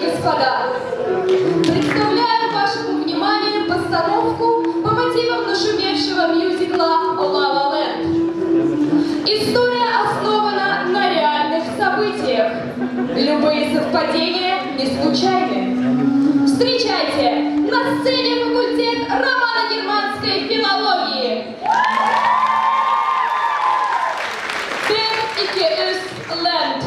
господа, представляю вашему вниманию постановку по мотивам нашумевшего мюзикла «Ла Ла Ленд». История основана на реальных событиях. Любые совпадения не случайны. Встречайте, на сцене факультет романо-германской филологии. Ленд.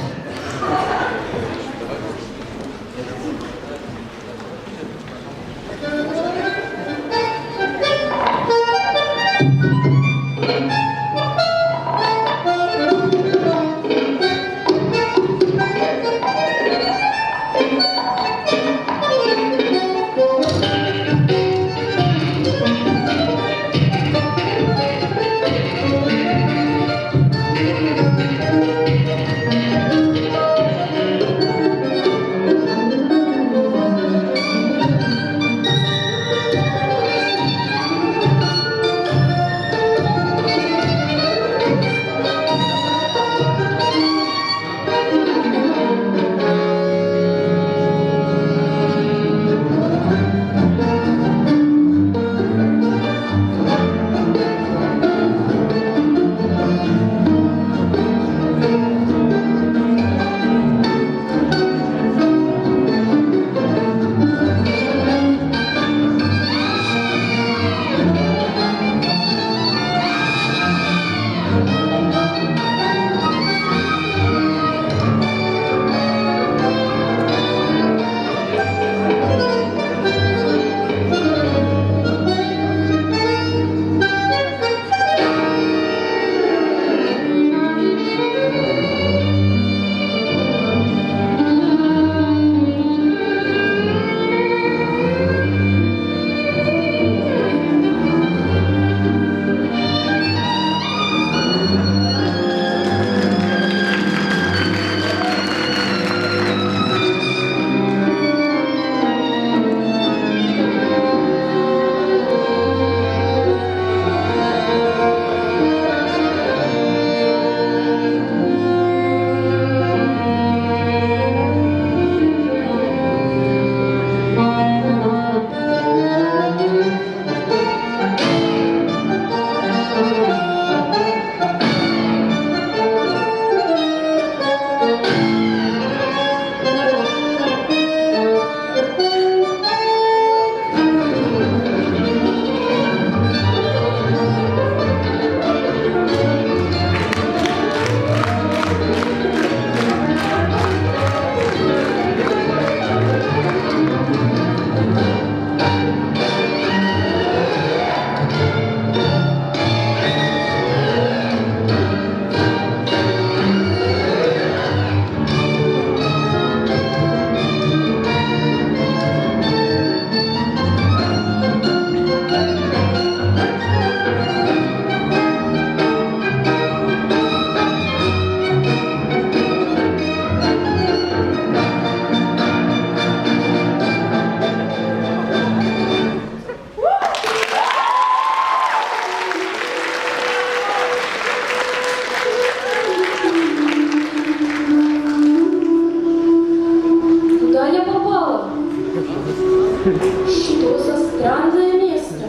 Что за странное место?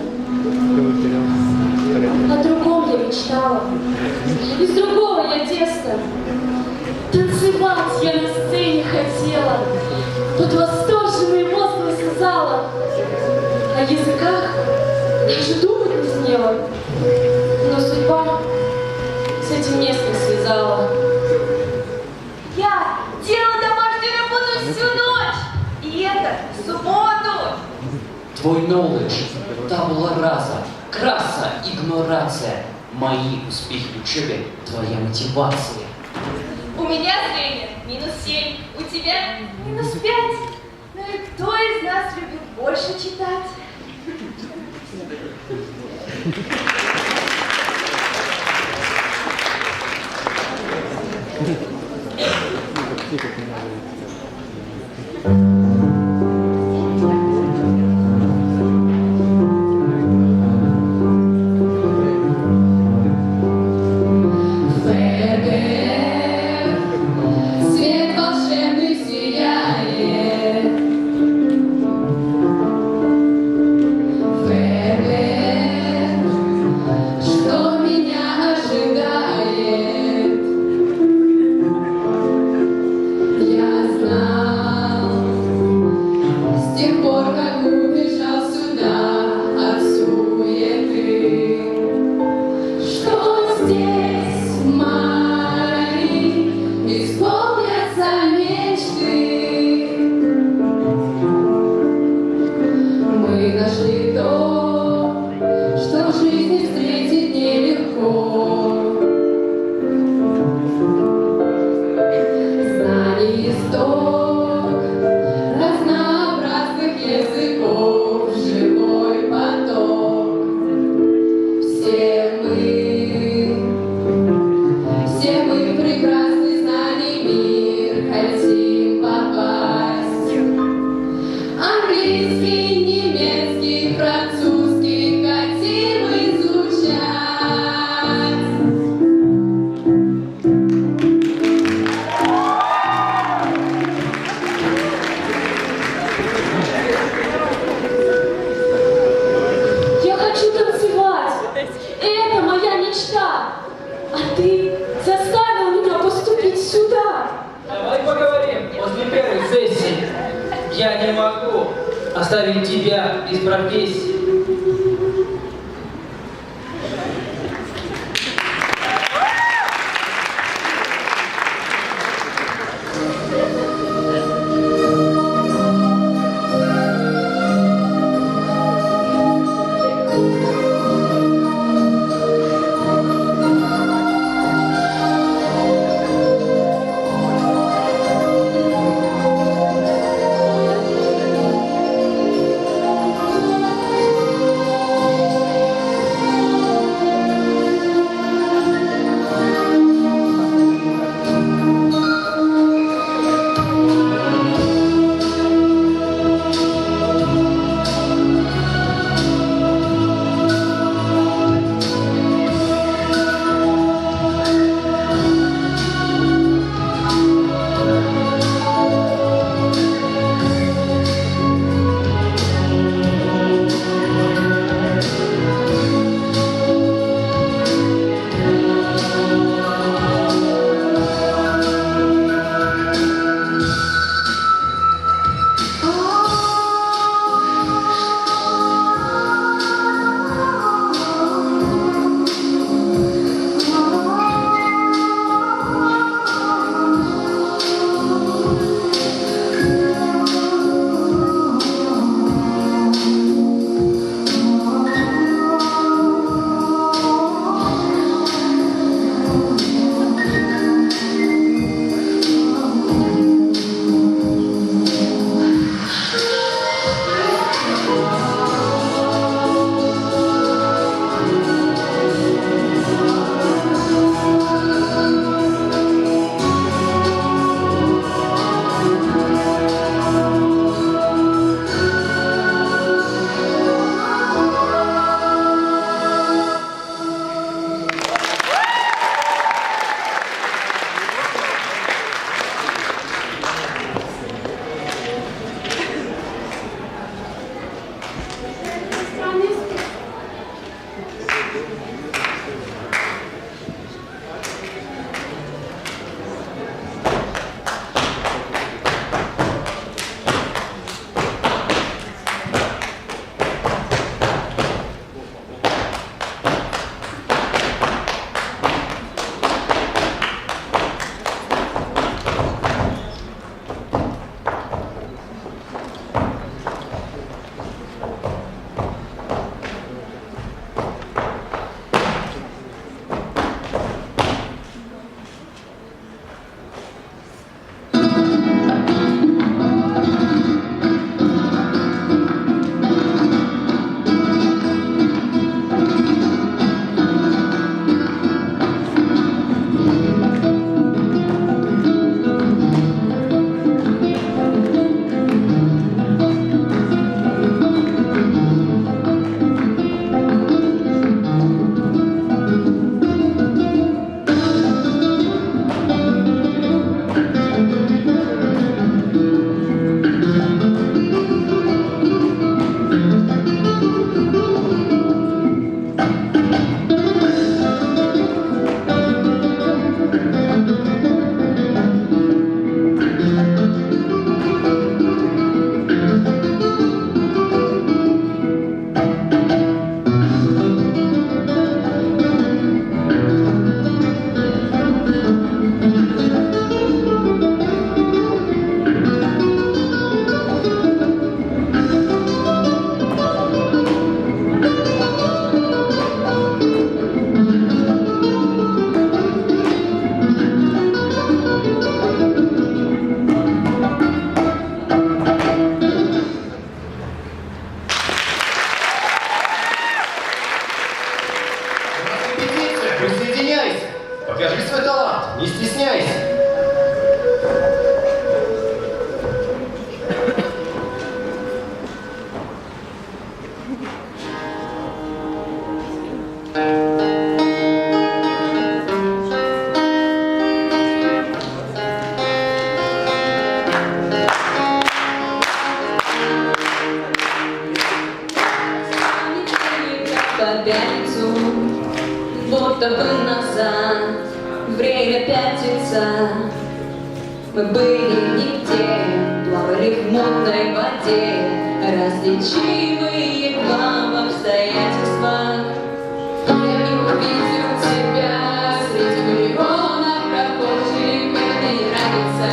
О другом я мечтала. Из другого я теста. Танцевать я на сцене хотела. Под восторженные возгласы зала. О языках даже думать не смела. Но судьба с этим местом связала. Я делала домашнюю работу всю ночь. И это в субботу. Твой knowledge, табула раса, краса, игнорация. Мои успехи в учебе, твоя мотивация. У меня зрение -7, у тебя -5. Ну и кто из нас любит больше читать? Свет волшебный сияет. я не могу оставить тебя без профессии. пятницу, будто бы назад время пятится. Мы были нигде, плавали Море в мутной воде, различимые вам обстоятельства. Я не увидел тебя среди миллионов прохожих. Мне не нравится,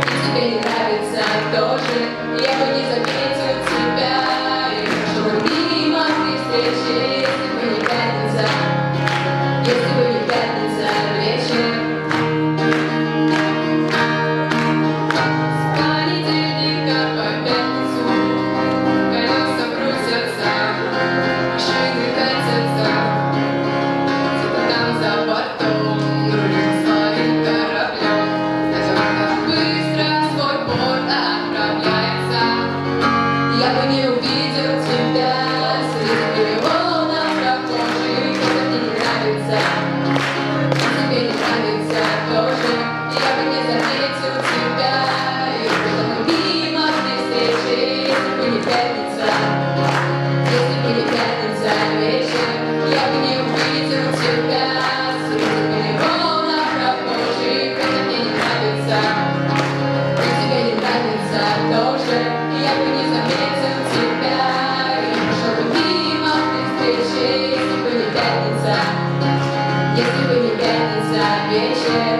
и тебе не нравится тоже. Я бы не заметил тебя, и прошел мимо при встрече, если бы не пятница, если бы не пятница вечер. С понедельника по пятницу колеса крутятся, машины катятся, где-то там за бортом рулит своим кораблем. Наземно быстро свой порт отправляется. Я бы не увидел тебя среди миллионов прохожих. Это мне не нравится, тебе не нравится тоже. Я бы не заметил тебя, и прошел мимо при встрече, если бы не пятница, если бы не пятница вечер. Я бы не увидел тебя среди миллионов прохожих. Это мне не нравится, и тебе не нравится тоже. Я бы не заметил тебя, и прошел бы мимо при встрече, если бы не пятница, если бы не пятница вечер.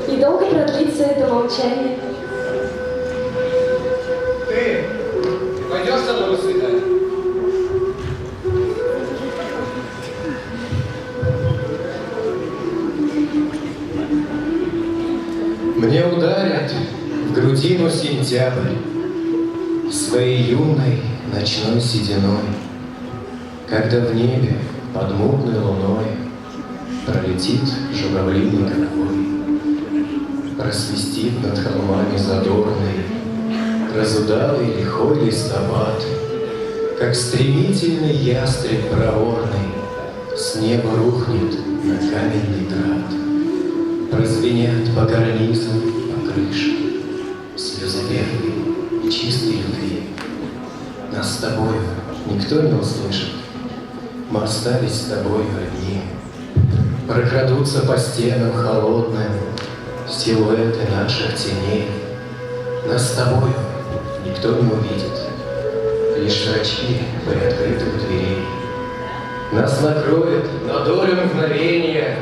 И долго продлится это молчание? Ты пойдешь со мной на свидание? Мне ударят в грудину сентябрь своей юной ночной сединой, когда в небе под мутной луной пролетит журавлиный конвой, просвистит над холмами задорный, разудалый лихой листопад, как стремительный ястреб проворный, с неба рухнет на каменный град. Прозвенят по карнизам, по крыше слезы первой и чистой любви. Нас с тобою никто не услышит, мы остались с тобою одни. Прокрадутся по стенам холодным силуэты наших теней. Нас с тобою никто не увидит, лишь зрачки приоткрытых дверей. Нас накроет на долю мгновения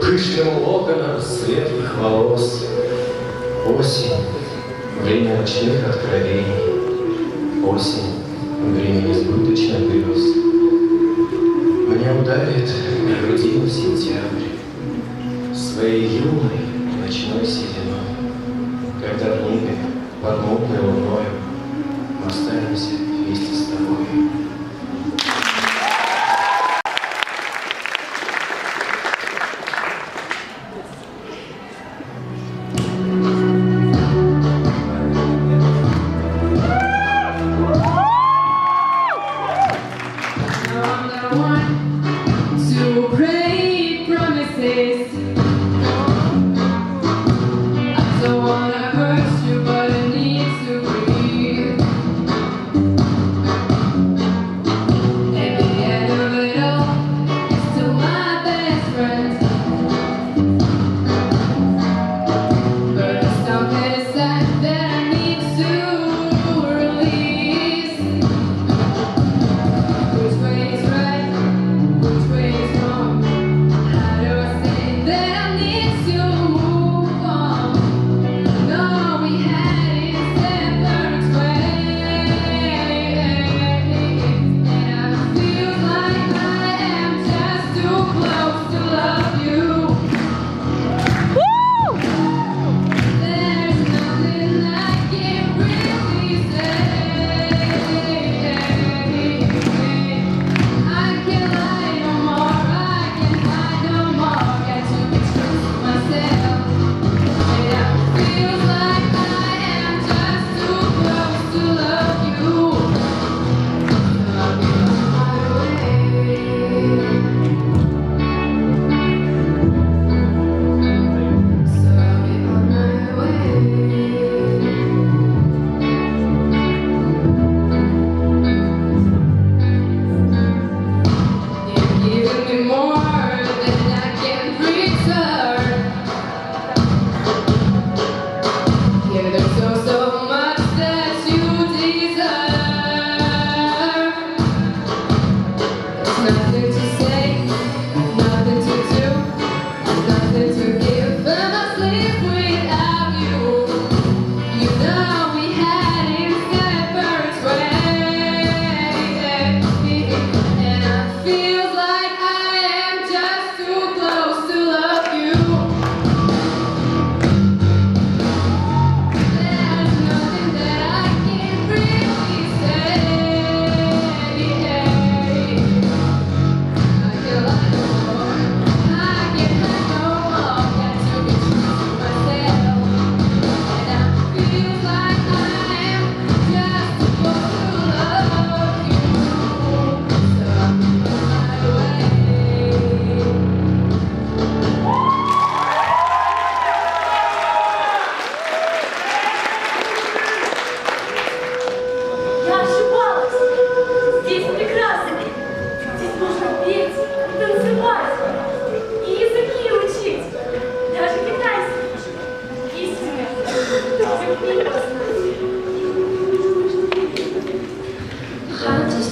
пышным локоном светлых волос. Осень — время ночных откровений, осень — время несбыточных грез. Мне ударит на грудину сентябрь своей юной ночной сединой, когда в небе под мутной луною мы останемся вместе с тобой. I don't wanna hurt you, but it needs to breathe. Rates,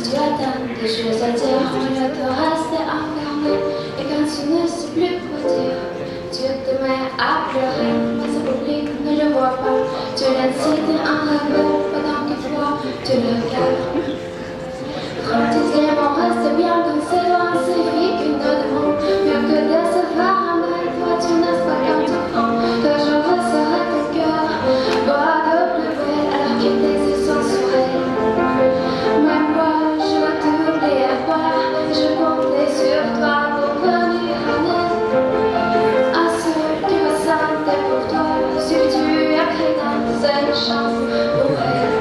tu attends des choses à dire, mais le te reste enfermé. Et quand tu ne sais plus quoi dire, tu te mets à pleurer. Mais ce public ne le voit pas. Tu l'incites en rêve pendant que toi, tu le regardes. Rates, les mots restent bien comme c'est loin, c'est vie qu'une de mots. Mieux que de se faire un mal, toi tu n'as pas quand tu prends. Que je resserrai ton cœur, bois de pleurer alors que tes yeux sont sourires. Même moi, je vais t'oublier à voir. Je comptais sur toi pour venir en aide à ceux qui ressentent pour toi ce que tu as créé dans cette chance pour elle.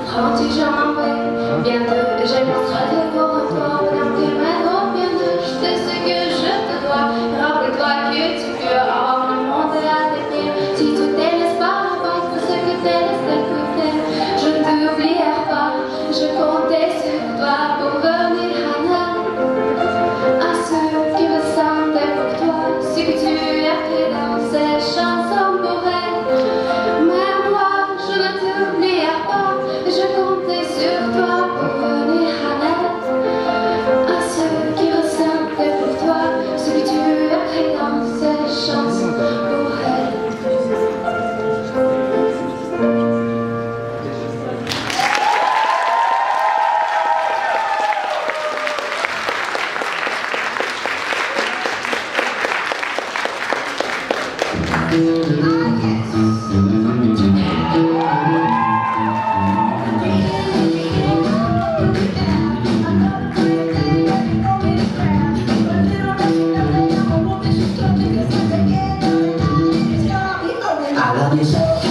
Prends-tu j'en vais, bientôt j'ai montré pour toi. Pendant que mes mots viennent de jeter ce que je te dois. Rappelle-toi que tu peux avoir le monde à tes pieds. Si tu te laisses pas abattre ce que tu laisses d'écouter, je ne t'oublierai pas. Je comptais sur toi pour venir en aide à ceux qui ressentent pour toi ce que tu as fait dans ces chansons pour elle. Mais moi, je ne t'oublierai pas. Je comptais sur toi pour venir en aide à ceux qui ressentent pour toi ce que tu as fait dans ces chansons pour elle. I love you so.